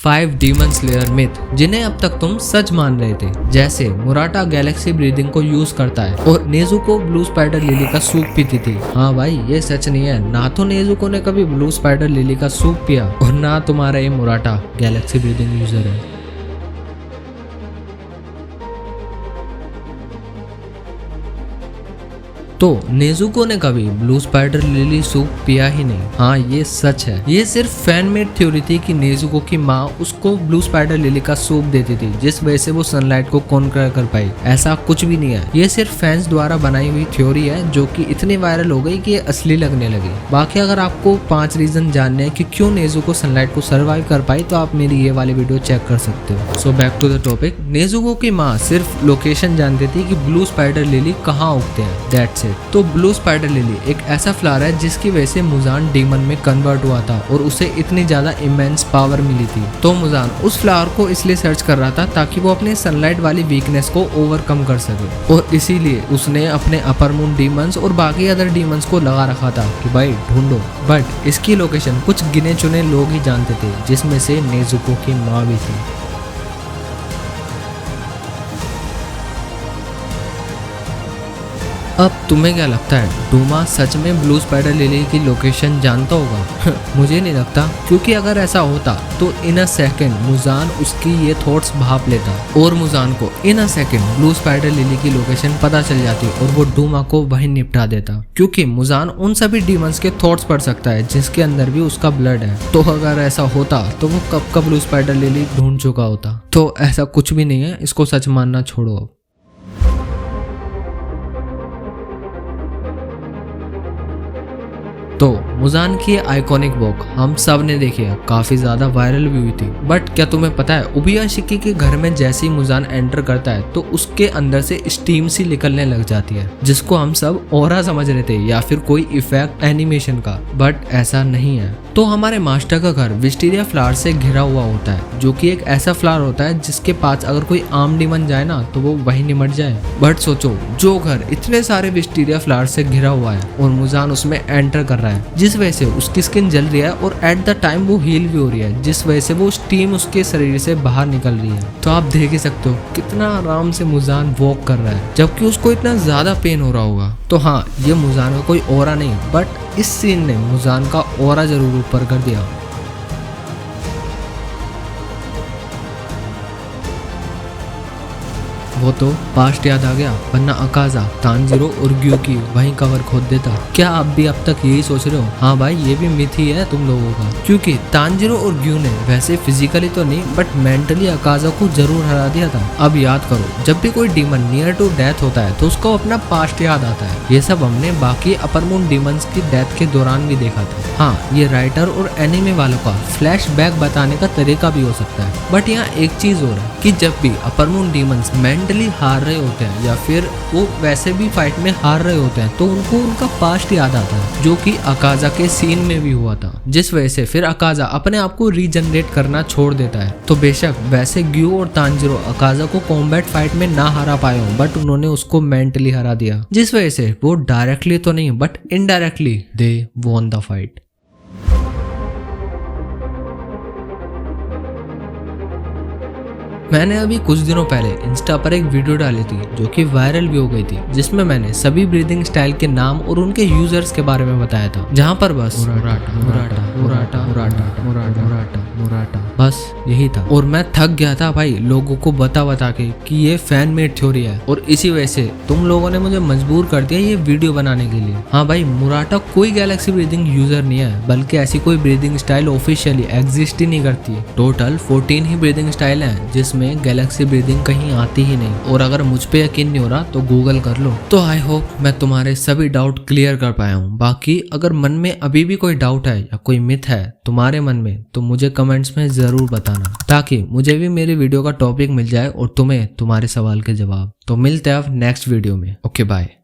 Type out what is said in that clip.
5 demon slayer myth जिन्हें अब तक तुम सच मान रहे थे, जैसे मुराटा गैलेक्सी ब्रीदिंग को यूज करता है और नेजुको ब्लू स्पाइडर लिली का सूप पीती थी। हाँ भाई, ये सच नहीं है। ना तो नेजुको ने कभी ब्लू स्पाइडर लिली का सूप पिया और ना तुम्हारा ये मुराटा गैलेक्सी ब्रीदिंग यूजर है। तो नेजुको ने कभी ब्लू स्पाइडर लिली सूप पिया ही नहीं। हाँ, ये सच है। ये सिर्फ फैन मेड थ्योरी थी कि नेजुको की माँ उसको ब्लू स्पाइडर लिली का सूप देती थी, जिस वजह से वो सनलाइट को कॉन्कर कर पाई। ऐसा कुछ भी नहीं है। ये सिर्फ फैंस द्वारा बनाई हुई थ्योरी है, जो कि इतनी वायरल हो गई कि ये असली लगने लगी। बाकी अगर आपको 5 रीजन जानने हैं कि क्यों नेजुको सनलाइट को सर्वाइव कर पाई, तो आप मेरी ये वाली वीडियो चेक कर सकते हो। So back to the topic. Nezuko की माँ सिर्फ लोकेशन जानती थी कि ब्लू स्पाइडर लिली कहाँ उगते हैं, दैट्स इट। तो ब्लू स्पाइडर लिली एक ऐसा फ्लावर है जिसकी वजह से मुजान डीमन में कन्वर्ट हुआ था और उसे इतनी ज्यादा इमेंस पावर मिली थी। तो मुजान उस फ्लावर को इसलिए सर्च कर रहा था ताकि वो अपने सनलाइट वाली वीकनेस को ओवरकम कर सके, और इसीलिए उसने अपने अपर मून डीमंस और बाकी अदर डीमंस को लगा रखा था कि भाई ढूंढो। बट इसकी लोकेशन कुछ गिने चुने लोग ही जानते थे, जिसमें से नेजुको की माँ भी थी। अब तुम्हें क्या लगता है, डूमा सच में ब्लू स्पाइडर लिली की लोकेशन जानता होगा? मुझे नहीं लगता, क्योंकि अगर ऐसा होता तो इन अ सेकंड मुजान उसकी ये थॉट्स भाप लेता और मुजान को in a second blue spider lily की लोकेशन पता चल जाती और वो डूमा को वहीं निपटा देता, क्योंकि मुजान उन सभी डीमंस के थॉट्स पढ़ सकता है जिसके अंदर भी उसका ब्लड है। तो अगर ऐसा होता तो वो कब का ब्लू स्पाइडर लिली ढूंढ चुका होता। तो ऐसा कुछ भी नहीं है, इसको सच मानना छोड़ो अब। तो मुजान की आइकॉनिक वॉक हम सब ने देखी है, काफी ज्यादा वायरल भी हुई थी। बट क्या तुम्हें पता है, उबियाशिकी के घर में जैसे ही मुजान एंटर करता है तो उसके अंदर से स्टीम सी निकलने लग जाती है, जिसको हम सब ऑरा समझ रहे थे या फिर कोई इफेक्ट एनिमेशन का। बट ऐसा नहीं है। तो हमारे मास्टर का घर विस्टीरिया फ्लावर से घिरा हुआ होता है, जो कि एक ऐसा फ्लावर होता है जिसके पास अगर कोई आम डीमन जाए ना तो वो वहीं निमट जाए। बट सोचो, जो घर इतने सारे विस्टीरिया फ्लावर से घिरा हुआ है और मुजान उसमें एंटर कर रहा है, जिस वजह से उसकी स्किन जल रही है और एट द टाइम वो हील भी हो रही है, जिस वजह से वो स्टीम उसके शरीर से बाहर निकल रही है। तो आप देख ही सकते हो कितना आराम से मुजान वॉक कर रहा है, जबकि उसको इतना ज्यादा पेन हो रहा होगा। तो हाँ, ये मुजान का कोई ऑरा नहीं, बट इस सीन ने मुजान का ऑरा जरूर ऊपर कर दिया। वो तो पास्ट याद आ गया, वरना अकाजा, तानजीरो और ग्यू की वहीं कवर खोद देता। क्या आप भी अब तक यही सोच रहे हो? हाँ भाई, ये भी मिथ ही है तुम लोगों का, क्योंकि तानजीरो और ग्यू ने वैसे फिजिकली तो नहीं बट मेंटली अकाजा को जरूर हरा दिया था। अब याद करो, जब भी कोई डीमन नियर टू डेथ होता है तो उसको अपना पास्ट याद आता है। ये सब हमने बाकी अपर मून डीमंस की डेथ के दौरान भी देखा था। हाँ, ये राइटर और एनिमे वालों का फ्लैश बैक बताने का तरीका भी हो सकता है। बट यहाँ एक चीज और है कि जब भी अपर मून डीमंस हार रहे होते हैं या फिर वो वैसे भी फाइट में हार रहे होते हैं, तो उनको उनका पास्ट याद आता है, जो कि अकाजा के सीन में भी हुआ था, जिस वजह से फिर अकाजा अपने आप को रीजनरेट करना छोड़ देता है। तो बेशक वैसे ग्यू और तानजीरो अकाजा को कॉम्बैट फाइट में ना हरा पाए हो, बट उन्होंने उसको मेंटली हरा दिया, जिस वजह से वो डायरेक्टली तो नहीं but indirectly they won the fight. मैंने अभी कुछ दिनों पहले इंस्टा पर एक वीडियो डाली थी जो कि वायरल भी हो गई थी, जिसमें मैंने सभी ब्रीदिंग स्टाइल के नाम और उनके यूजर्स के बारे में बताया था, जहां पर बस मुराटा मुराटा मुराटा मुराटा मुराटा मुराटा मुराटा बस यही था। और मैं थक गया था भाई लोगों को बता के कि ये फैन मेड थ्योरी है, और इसी वजह से तुम लोगों ने मुझे मजबूर कर दिया ये वीडियो बनाने के लिए। हाँ भाई, मुराटा कोई गैलेक्सी ब्रीदिंग यूजर नहीं है, बल्कि ऐसी कोई ब्रीदिंग स्टाइल ऑफिशियली एग्जिस्ट ही नहीं करती। टोटल 14 ही ब्रीदिंग स्टाइल है, जिसमें गैलेक्सी ब्रीदिंग कहीं आती ही नहीं। और अगर मुझ पे यकीन नहीं हो रहा तो गूगल कर लो। तो आई होप मैं तुम्हारे सभी डाउट क्लियर कर पाया हूँ। बाकी अगर मन में अभी भी कोई डाउट है या कोई मिथ है तुम्हारे मन में, तो मुझे कमेंट्स में जरूर बताना, ताकि मुझे भी मेरी वीडियो का टॉपिक मिल जाए और तुम्हें तुम्हारे सवाल के जवाब। तो मिलते हैं अब नेक्स्ट वीडियो में। Okay bye.